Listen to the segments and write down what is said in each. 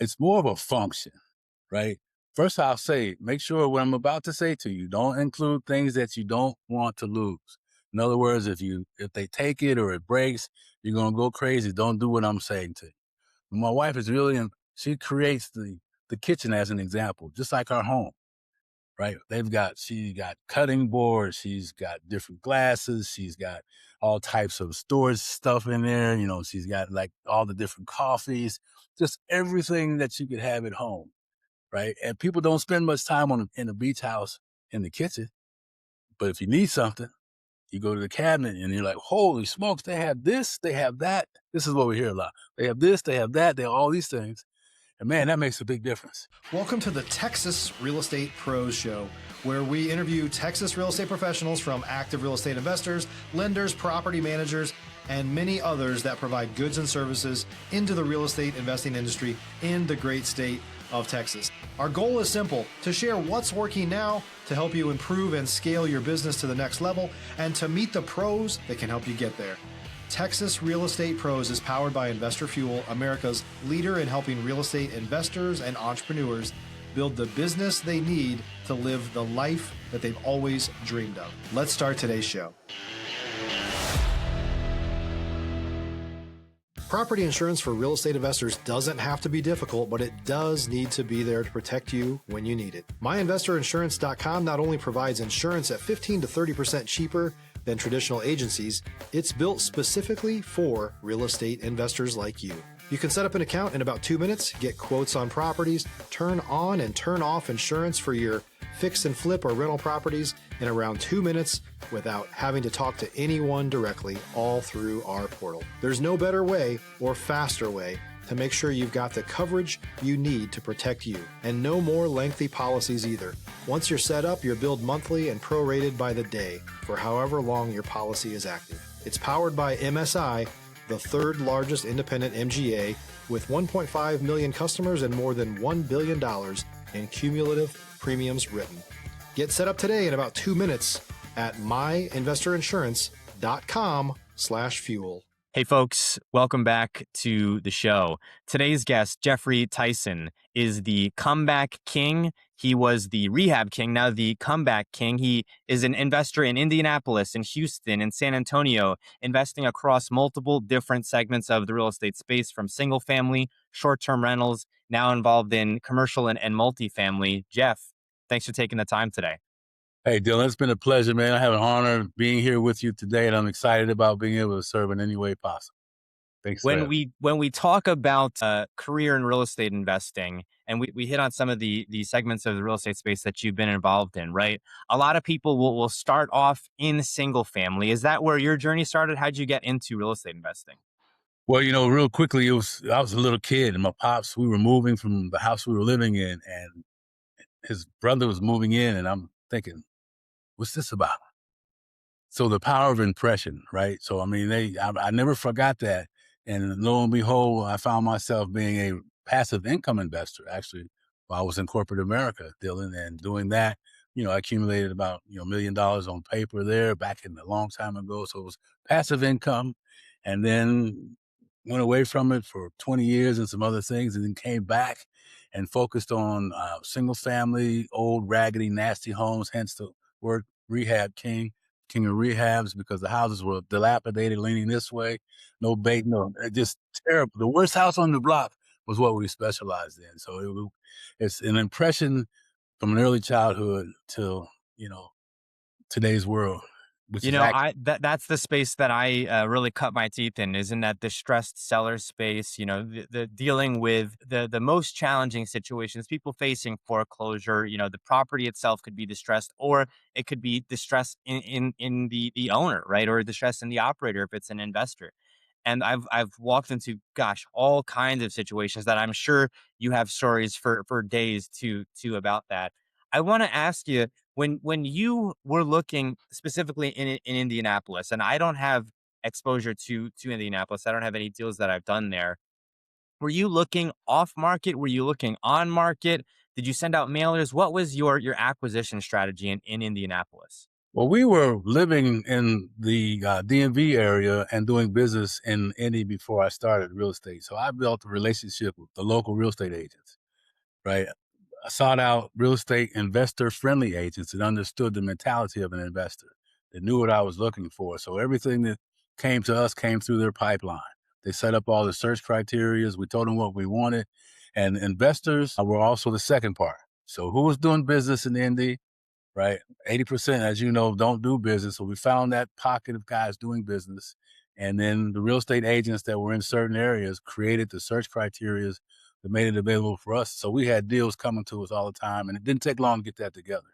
it's more of a function, right? First, I'll say, make sure what I'm about to say to you, don't include things that you don't want to lose. In other words, if they take it or it breaks, you're gonna go crazy. Don't do what I'm saying to you. My wife is really, she creates the kitchen as an example, just like our home, right? She's got cutting boards, she's got different glasses, she's got all types of storage stuff in there. She's got like all the different coffees, just everything that you could have at home, right? And people don't spend much time in the beach house in the kitchen, but if you need something, you go to the cabinet and you're like, holy smokes, they have this, they have that. This is what we hear a lot. They have this, they have that, they have all these things. And man, that makes a big difference. Welcome to the Texas Real Estate Pros Show, where we interview Texas real estate professionals from active real estate investors, lenders, property managers, and many others that provide goods and services into the real estate investing industry in the great state of Texas. Our goal is simple: to share what's working now to help you improve and scale your business to the next level, and to meet the pros that can help you get there. Texas Real Estate Pros is powered by Investor Fuel, America's leader in helping real estate investors and entrepreneurs build the business they need to live the life that they've always dreamed of. Let's start today's show. Property insurance for real estate investors doesn't have to be difficult, but it does need to be there to protect you when you need it. MyInvestorInsurance.com not only provides insurance at 15 to 30% cheaper than traditional agencies, it's built specifically for real estate investors like you. You can set up an account in about 2 minutes, get quotes on properties, turn on and turn off insurance for your fix and flip or rental properties in around 2 minutes without having to talk to anyone directly, all through our portal. There's no better way or faster way to make sure you've got the coverage you need to protect you, and no more lengthy policies either. Once you're set up, you're billed monthly and prorated by the day for however long your policy is active. It's powered by MSI, the third largest independent MGA, with 1.5 million customers and more than $1 billion in cumulative premiums written. Get set up today in about 2 minutes at myinvestorinsurance.com/fuel. Hey folks, welcome back to the show. Today's guest, Geoffrey Tyson, is the comeback king. He was the rehab king, now the comeback king. He is an investor in Indianapolis, in Houston, in San Antonio, investing across multiple different segments of the real estate space, from single family, short-term rentals, now involved in commercial and multifamily. Jeff, thanks for taking the time today. Hey, Dylan, it's been a pleasure, man. I have an honor being here with you today, and I'm excited about being able to serve in any way possible. Thanks for having When we talk about career in real estate investing, and we hit on some of the segments of the real estate space that you've been involved in, right? A lot of people will start off in single family. Is that where your journey started? How'd you get into real estate investing? Well, real quickly, I was a little kid, and my pops, we were moving from the house we were living in, and his brother was moving in, and I'm thinking, what's this about? So the power of impression, right? So, I never forgot that. And lo and behold, I found myself being a passive income investor, actually, while I was in corporate America, Dylan, and doing that. I accumulated about, $1 million on paper there back in a long time ago. So it was passive income, and then went away from it for 20 years and some other things, and then came back and focused on single family, old, raggedy, nasty homes, hence the word rehab king of rehabs, because the houses were dilapidated, leaning this way, no bait, no, just terrible. The worst house on the block was what we specialized in. So it's an impression from an early childhood till, today's world, which is That's the space that I really cut my teeth in, is in that distressed seller space. The dealing with the most challenging situations, people facing foreclosure. The property itself could be distressed, or it could be distress in the owner, right, or distress in the operator if it's an investor. And I've walked into, all kinds of situations that I'm sure you have stories for days to about that. I want to ask you, when you were looking specifically in Indianapolis, and I don't have exposure to Indianapolis, I don't have any deals that I've done there. Were you looking off market? Were you looking on market? Did you send out mailers? What was your acquisition strategy in Indianapolis? Well, we were living in the DMV area and doing business in Indy before I started real estate. So I built a relationship with the local real estate agents, right? I sought out real estate investor-friendly agents that understood the mentality of an investor, that knew what I was looking for. So everything that came to us came through their pipeline. They set up all the search criterias. We told them what we wanted. And investors were also the second part. So who was doing business in Indy, right? 80%, as you know, don't do business. So we found that pocket of guys doing business. And then the real estate agents that were in certain areas created the search criterias that made it available for us. So we had deals coming to us all the time, and it didn't take long to get that together.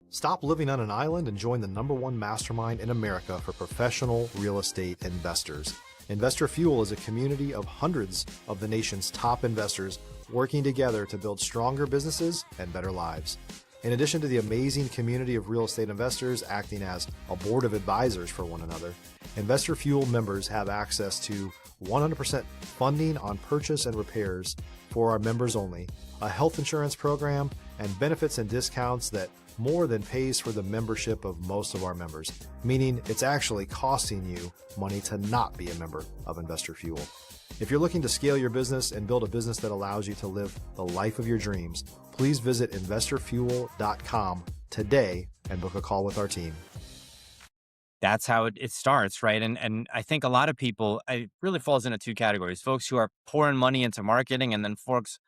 Stop living on an island and join the #1 mastermind in America for professional real estate investors. Investor Fuel is a community of hundreds of the nation's top investors working together to build stronger businesses and better lives. In addition to the amazing community of real estate investors acting as a board of advisors for one another, Investor Fuel members have access to 100% funding on purchase and repairs for our members only, a health insurance program, and benefits and discounts that more than pays for the membership of most of our members, meaning it's actually costing you money to not be a member of Investor Fuel. If you're looking to scale your business and build a business that allows you to live the life of your dreams, please visit investorfuel.com today and book a call with our team. That's how it starts, right? And I think a lot of people, it really falls into two categories: folks who are pouring money into marketing, and then folks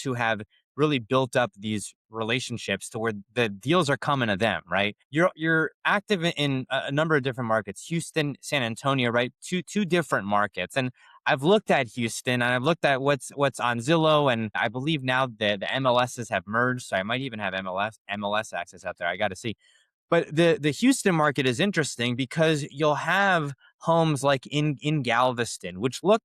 who have really built up these relationships to where the deals are coming to them, right? You're active in a number of different markets: Houston, San Antonio, right? Two different markets. And I've looked at Houston, and I've looked at what's on Zillow, and I believe now the MLSs have merged, so I might even have MLS access out there. I got to see. But the Houston market is interesting because you'll have homes like in Galveston, which look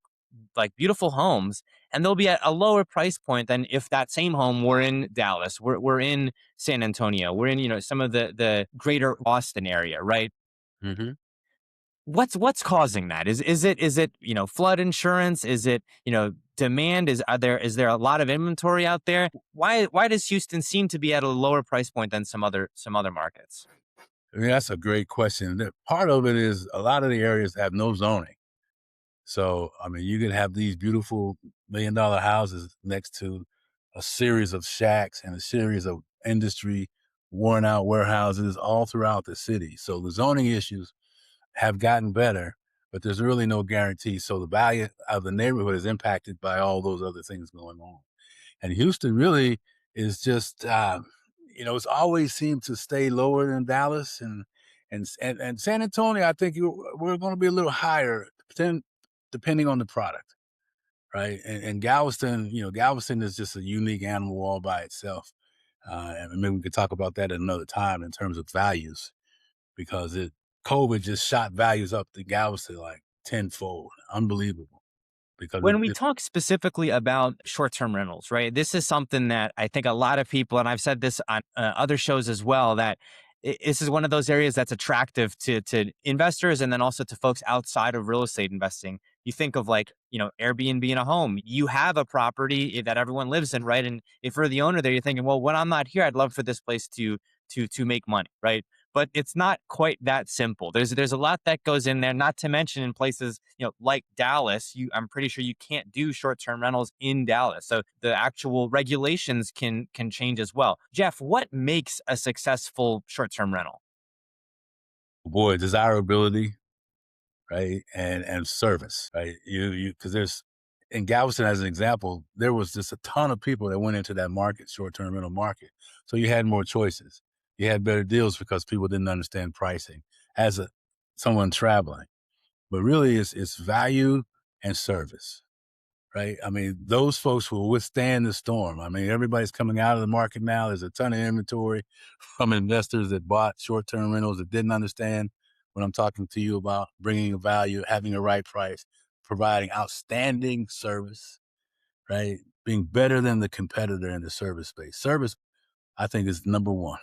like beautiful homes, and they'll be at a lower price point than if that same home were in Dallas, we're in San Antonio, we're in, some of the greater Austin area, right? Mm-hmm. What's causing that? Is it flood insurance? Is it demand? Is there a lot of inventory out there? Why does Houston seem to be at a lower price point than some other markets? I mean, that's a great question. Part of it is a lot of the areas have no zoning. So, I mean, you could have these beautiful $1 million houses next to a series of shacks and a series of industry worn out warehouses all throughout the city. So the zoning issues have gotten better, but there's really no guarantee. So the value of the neighborhood is impacted by all those other things going on. And Houston really is just, it's always seemed to stay lower than Dallas and San Antonio. I think we're going to be a little higher, depending on the product, right? And Galveston, Galveston is just a unique animal all by itself. And maybe we could talk about that at another time in terms of values, because COVID just shot values up to Galveston like tenfold. Unbelievable. Because When we talk specifically about short-term rentals, right? This is something that I think a lot of people, and I've said this on other shows as well, that this is one of those areas that's attractive to investors, and then also to folks outside of real estate investing. You think of like, Airbnb in a home. You have a property that everyone lives in, right? And if you're the owner there, you're thinking, well, when I'm not here, I'd love for this place to make money, right? But it's not quite that simple. There's a lot that goes in there, not to mention in places, like Dallas, I'm pretty sure you can't do short-term rentals in Dallas. So the actual regulations can change as well. Geoff, what makes a successful short-term rental? boy, desirability, right? And service, right? Because there's, in Galveston, as an example, there was just a ton of people that went into that market, short-term rental market. So you had more choices. You had better deals because people didn't understand pricing as someone traveling. But really, it's value and service, right? I mean, those folks will withstand the storm. I mean, everybody's coming out of the market now. There's a ton of inventory from investors that bought short-term rentals that didn't understand what I'm talking to you about: bringing a value, having a right price, providing outstanding service, right? Being better than the competitor in the service space. Service, I think, is number one.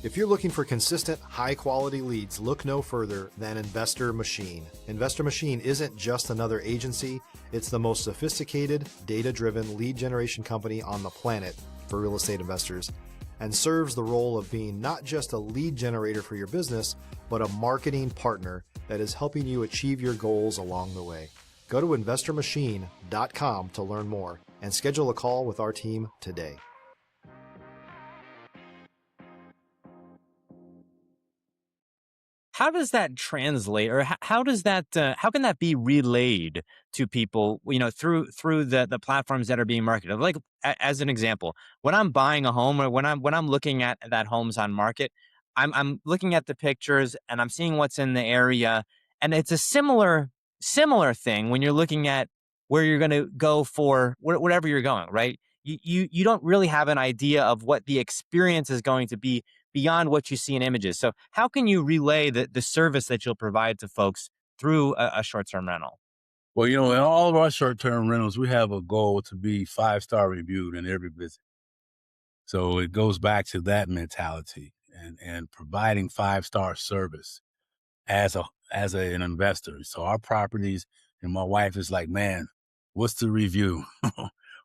If you're looking for consistent, high-quality leads, look no further than Investor Machine. Investor Machine isn't just another agency. It's the most sophisticated, data-driven lead generation company on the planet for real estate investors. and serves the role of being not just a lead generator for your business, but a marketing partner that is helping you achieve your goals along the way. Go to investormachine.com to learn more and schedule a call with our team today. How does that translate, or how does that how can that be relayed to people, through the platforms that are being marketed? Like, as an example, when I'm buying a home, or when I'm looking at that homes on market, I'm looking at the pictures and I'm seeing what's in the area, and it's a similar thing when you're looking at where you're going to go for whatever you're going, right? You don't really have an idea of what the experience is going to be beyond what you see in images. So how can you relay the service that you'll provide to folks through a short-term rental? Well, in all of our short-term rentals, we have a goal to be 5-star reviewed in every visit. So it goes back to that mentality and providing 5-star service as an investor. So our properties, and my wife is like, man, what's the review?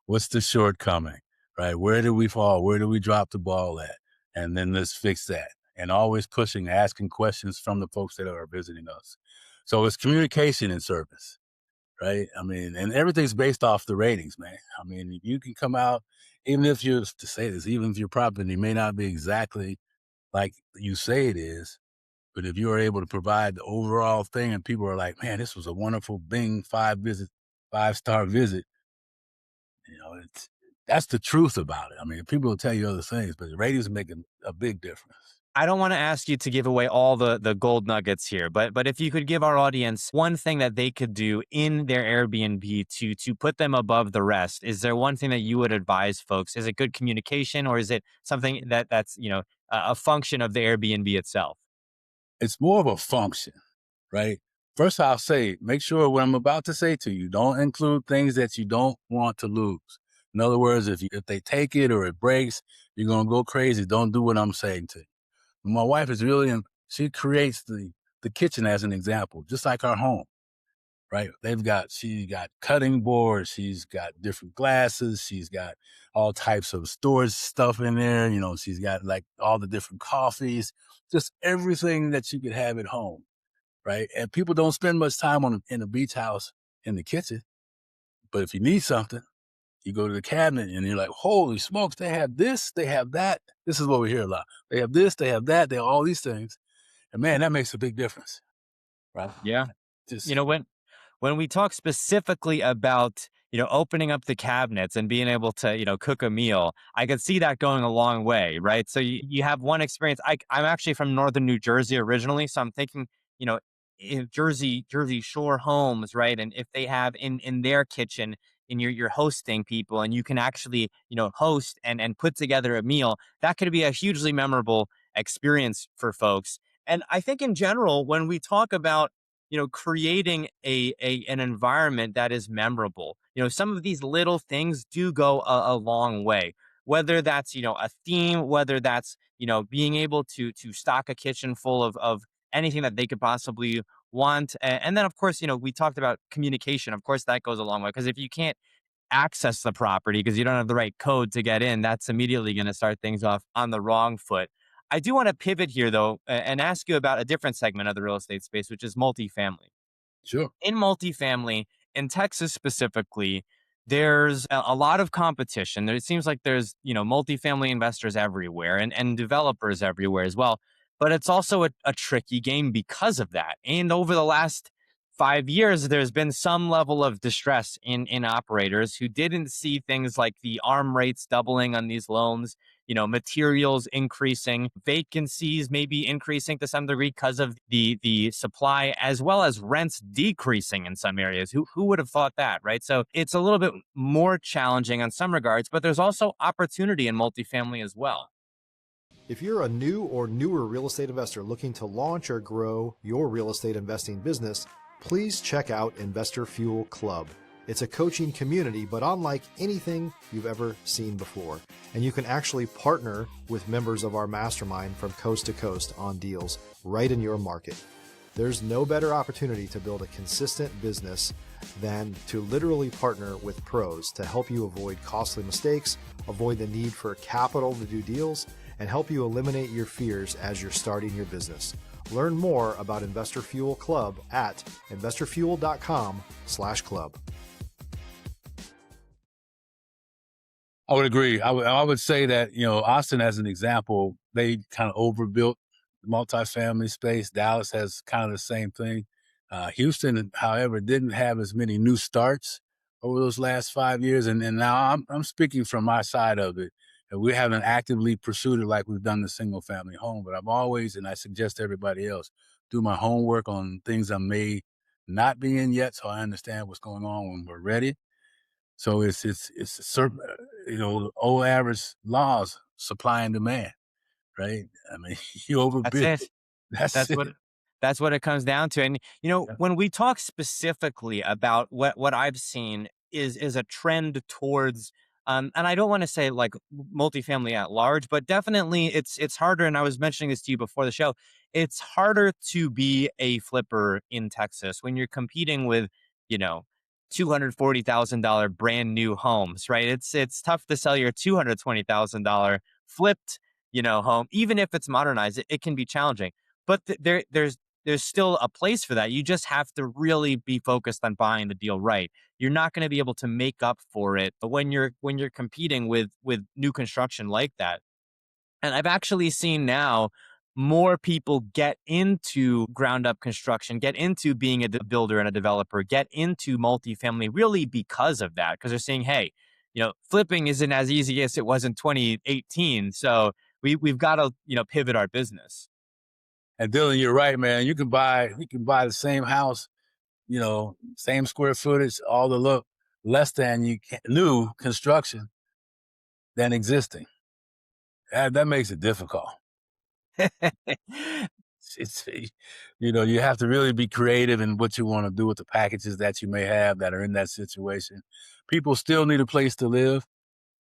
What's the shortcoming? Right? Where did we fall? Where did we drop the ball at? And then let's fix that. And always pushing, asking questions from the folks that are visiting us. So it's communication and service, right? I mean, and everything's based off the ratings, man. I mean, you can come out, even if even if your property may not be exactly like you say it is, but if you are able to provide the overall thing and people are like, man, this was a wonderful Bing 5-star visit, that's the truth about it. I mean, people will tell you other things, but the ratings make a big difference. I don't want to ask you to give away all the gold nuggets here, but if you could give our audience one thing that they could do in their Airbnb to put them above the rest, is there one thing that you would advise folks? Is it good communication, or is it something that's a function of the Airbnb itself? It's more of a function, right? First, I'll say, make sure what I'm about to say to you, don't include things that you don't want to lose. In other words, if they take it or it breaks, you're going to go crazy. Don't do what I'm saying to you. My wife is she creates the kitchen as an example, just like our home, right? She's got cutting boards. She's got different glasses. She's got all types of storage stuff in there. She's got like all the different coffees, just everything that you could have at home, right? And people don't spend much time in a beach house in the kitchen. But if you need something, you go to the cabinet and you're like, holy smokes, they have this, they have that. This is what we hear a lot. They have this, they have that, they have all these things. And man, that makes a big difference, right? Yeah. Just When we talk specifically about, opening up the cabinets and being able to, cook a meal, I could see that going a long way, right? So you have one experience. I'm actually from northern New Jersey originally, so I'm thinking, you know, in Jersey Shore homes, right? And if they have in their kitchen, and you're hosting people, and you can actually, host and put together a meal, that could be a hugely memorable experience for folks. And I think in general, when we talk about, creating an environment that is memorable, some of these little things do go a long way. Whether that's, a theme, whether that's, being able to stock a kitchen full of anything that they could possibly want. And then, of course, we talked about communication. Of course, that goes a long way, because if you can't access the property because you don't have the right code to get in, that's immediately going to start things off on the wrong foot. I do want to pivot here, though, and ask you about a different segment of the real estate space, which is multifamily. sure. In multifamily, in Texas specifically, there's a lot of competition. It seems like there's, multifamily investors everywhere, and developers everywhere as well. But it's also a tricky game because of that. And over the last 5 years, there's been some level of distress in operators who didn't see things like the ARM rates doubling on these loans, materials increasing, vacancies maybe increasing to some degree because of the supply, as well as rents decreasing in some areas. Who would have thought that, right? So it's a little bit more challenging in some regards, but there's also opportunity in multifamily as well. If you're a new or newer real estate investor looking to launch or grow your real estate investing business, please check out Investor Fuel Club. It's a coaching community, but unlike anything you've ever seen before. And you can actually partner with members of our mastermind from coast to coast on deals right in your market. There's no better opportunity to build a consistent business than to literally partner with pros to help you avoid costly mistakes, avoid the need for capital to do deals, and help you eliminate your fears as you're starting your business. Learn more about Investor Fuel Club at investorfuel.com/club. I would agree. I would say that, Austin, as an example, they kind of overbuilt the multifamily space. Dallas has kind of the same thing. Houston, however, didn't have as many new starts over those last 5 years. And now I'm speaking from my side of it. And we haven't actively pursued it like we've done the single family home, but I've always, and I suggest to everybody else, do my homework on things I may not be in yet, so I understand what's going on when we're ready. So it's a certain, old average laws, supply and demand, right? I mean, you That's overbid. it. That's That's it. what that's what it comes down to. And Yeah. when we talk specifically about what I've seen is a trend towards and I don't want to say like multifamily at large, but definitely it's harder. And I was mentioning this to you before the show. It's harder to be a flipper in Texas when you're competing with, you know, $240,000 brand new homes, right? It's tough to sell your $220,000 flipped, home, even if it's modernized. It can be challenging, but there's still a place for that. You just have to really be focused on buying the deal right. You're not going to be able to make up for it when you're competing with new construction like that. And I've actually seen now more people get into ground up construction, get into being a builder and a developer, get into multifamily really because of that. Because they're saying, hey, flipping isn't as easy as it was in 2018. So we've got to, pivot our business. And Dylan, you're right, man. You can buy the same house, same square footage, all the look, less than new construction than existing. That makes it difficult. It's you have to really be creative in what you want to do with the packages that you may have that are in that situation. People still need a place to live.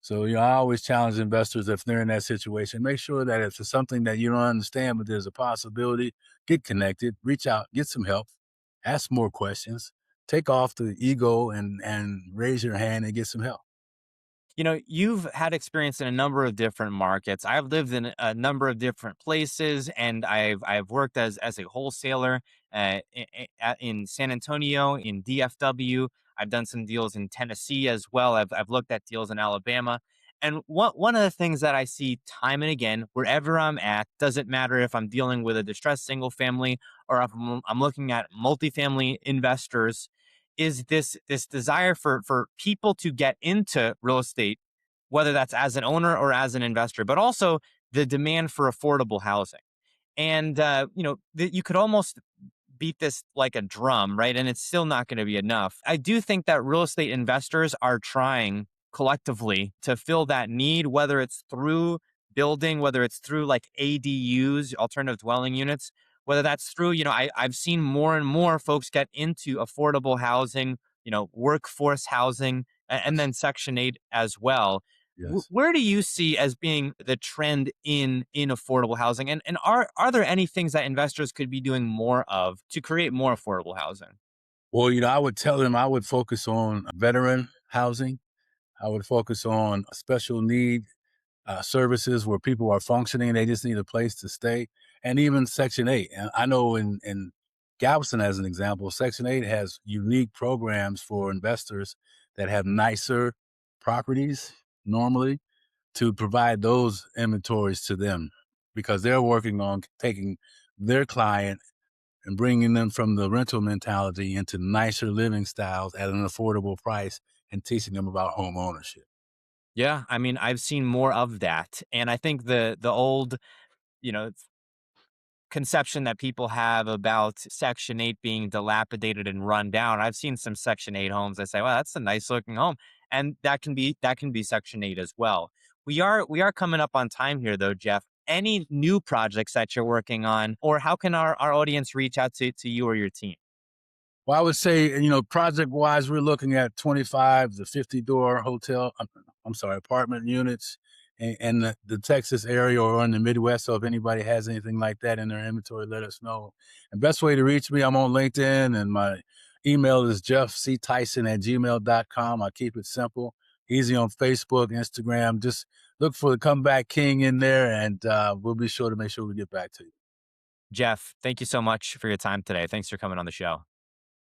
So, I always challenge investors if they're in that situation, make sure that if it's something that you don't understand, but there's a possibility, get connected, reach out, get some help, ask more questions, take off the ego and raise your hand and get some help. You've had experience in a number of different markets. I've lived in a number of different places, and I've worked as a wholesaler in San Antonio, in DFW. I've done some deals in Tennessee as well. I've looked at deals in Alabama. And one of the things that I see time and again, wherever I'm at, doesn't matter if I'm dealing with a distressed single family or if I'm looking at multifamily investors, is this desire for people to get into real estate, whether that's as an owner or as an investor, but also the demand for affordable housing. And you could almost beat this like a drum, right? And it's still not going to be enough. I do think that real estate investors are trying collectively to fill that need, whether it's through building, whether it's through like ADUs, alternative dwelling units, whether that's through, I've seen more and more folks get into affordable housing, workforce housing, and Yes. then Section 8 as well. Yes. Where do you see as being the trend in affordable housing, and are there any things that investors could be doing more of to create more affordable housing? Well, I would tell them I would focus on veteran housing. I would focus on special need services where people are functioning, they just need a place to stay, and even Section 8. And I know in Galveston, as an example, Section 8 has unique programs for investors that have nicer properties normally to provide those inventories to them because they're working on taking their client and bringing them from the rental mentality into nicer living styles at an affordable price and teaching them about home ownership. Yeah, I mean, I've seen more of that, and I think the old, you know, conception that people have about Section 8 being dilapidated and run down. I've seen some Section 8 homes that say, "Well, that's a nice looking home," and that can be Section 8 as well. We are coming up on time here, though, Geoff. Any new projects that you're working on, or how can our audience reach out to you or your team? Well, I would say, project wise, we're looking at 25 to 50 door hotel, I'm sorry, apartment units in the Texas area or in the Midwest. So if anybody has anything like that in their inventory, let us know. And best way to reach me, I'm on LinkedIn and my email is jeffctyson@gmail.com. I keep it simple. easy on Facebook, Instagram. Just look for the Comeback King in there, and we'll be sure to make sure we get back to you. Jeff, thank you so much for your time today. Thanks for coming on the show.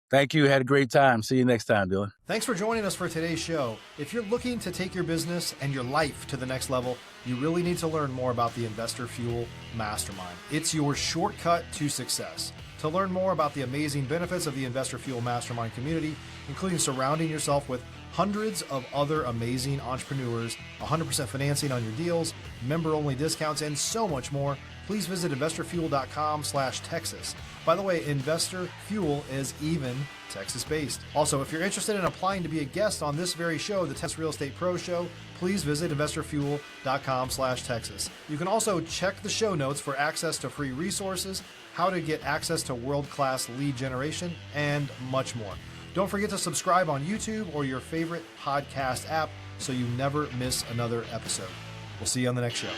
Thank you. Had a great time. See you next time, Dylan. Thanks for joining us for today's show. If you're looking to take your business and your life to the next level, you really need to learn more about the Investor Fuel Mastermind. It's your shortcut to success. To learn more about the amazing benefits of the Investor Fuel Mastermind community, including surrounding yourself with hundreds of other amazing entrepreneurs, 100% financing on your deals, member-only discounts, and so much more, please visit investorfuel.com/Texas. By the way, Investor Fuel is even Texas-based. Also, if you're interested in applying to be a guest on this very show, the Texas Real Estate Pro Show, please visit investorfuel.com/Texas. You can also check the show notes for access to free resources, how to get access to world-class lead generation, and much more. Don't forget to subscribe on YouTube or your favorite podcast app so you never miss another episode. We'll see you on the next show.